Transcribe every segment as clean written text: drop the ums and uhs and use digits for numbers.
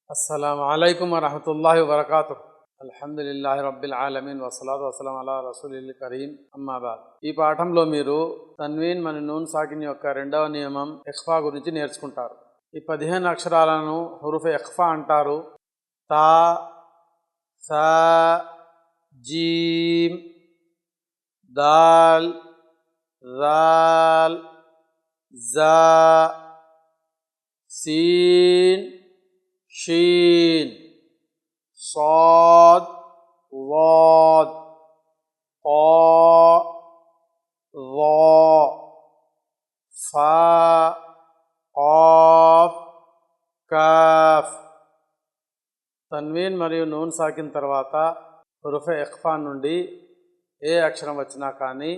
అస్సలాము అలైకుం వరహమతుల్లాహి వబరకాతుహ్. అల్హమ్దులిల్లాహి రబ్బిల్ ఆలమీన్ వస్సలాతు వస్సలాము అలా రసూలిల్ కరీం అమ్మాబాద్. ఈ పాఠంలో మీరు తన్వీన్ మరియు నూన్ సాకిన్ యొక్క రెండవ నియమం ఇఖ్ఫా గురించి నేర్చుకుంటారు. ఈ 15 అక్షరాలను హురుఫ్ ఇఖ్ఫా అంటారు. తా, సా, జీమ్, దాల్, జాల్, జా, సీన్, షీన్, సాద్, వాద్, తా, ظా, ఫా, కాఫ్, కాఫ్. తన్వీన్ మరియు నూన్ సాకిన్ తర్వాత హురుఫ్ ఇఖ్ఫా నుండి ఏ అక్షరం వచ్చినా కానీ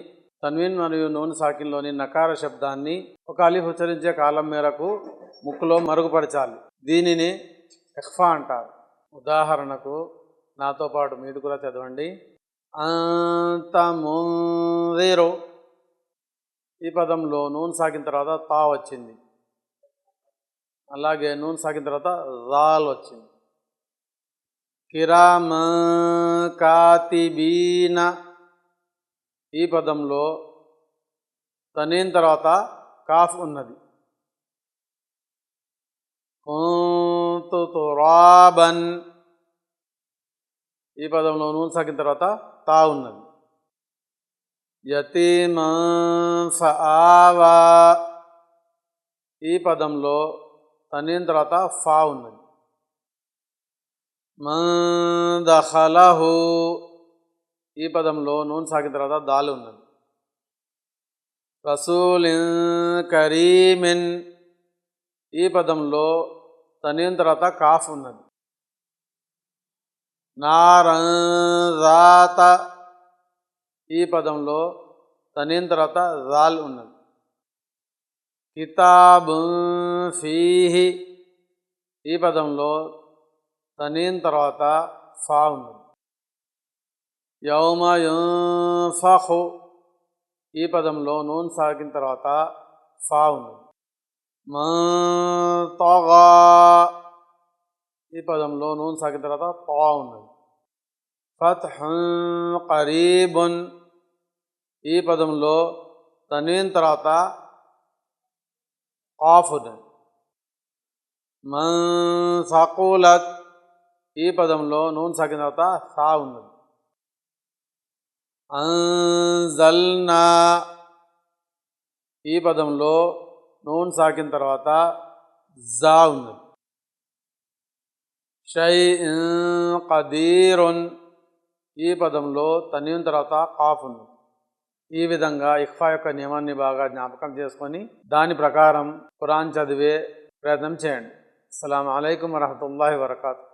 తన్వీన్ మరియు నూన్ సాకిన్లోని నకార శబ్దాన్ని ఒక అలిఫ్ ఉచ్చరించే కాలం మేరకు ముక్కులో మరుగుపరచాలి. దీనిని ఇఖ్ఫా అంటారు. ఉదాహరణకు నాతో పాటు మీరు కూడా చదవండి. అంత ముందిరు. ఈ పదంలో నూన్ సాకిన తర్వాత తా వచ్చింది, అలాగే నూన్ సాకిన తర్వాత జాల్ వచ్చింది. కిరామ కాతిబీన. ఈ పదంలో తనీన్ తర్వాత కాఫ్ ఉన్నది. కుంతు తురాబన్. ఈ పదంలో నూన్ సాకిన తర్వాత తా ఉన్నది. యతీమన్ ఫఆవా. ఈ పదంలో తనీన్ తర్వాత ఫా ఉన్నది. మన్ దఖలహు. ఈ పదంలో నూన్ సాకిన తర్వాత దాల్ ఉన్నది. రసూలిన్ కరీమిన్. ఈ పదంలో తనీన్ తర్వాత కాఫ్ ఉన్నది. నారన్ జాత. ఈ పదంలో తనీన్ తర్వాత జాల్ ఉన్నది. కితాబున్ ఫీహి. ఈ పదంలో తనీన్ తర్వాత ఫా ఉన్నది. యౌమ యున్ఫఖు. ఈ పదంలో నూన్ సాకిన తర్వాత ఫా ఉన్నది. మన్ తగా. ఈ పదంలో నూన్ సాకిన తర్వాత తా ఉన్నది. ఫత్హున్ కరీబున్. ఈ పదంలో తనీన్ తర్వాత కాఫ్ ఉన్నది. మన్ సకులత్. ఈ పదంలో నూన్ సాకిన తర్వాత సా ఉన్నది. అంజల్నా. ఈ పదంలో నూన్ సాకిన తర్వాత జా ఉన్నది. షైఇన్ కదీరున్. ఈ పదంలో తనీన్ తర్వాత కాఫ్ ఉన్నది. ఈ విధంగా ఇఖ్ఫా యొక్క నియమాన్ని బాగా జ్ఞాపకం చేసుకొని దాని ప్రకారం ఖురాన్ చదివే ప్రయత్నం చేయండి. అస్సలాము అలైకుం వరహమతుల్లాహి వబరకాతుహ్.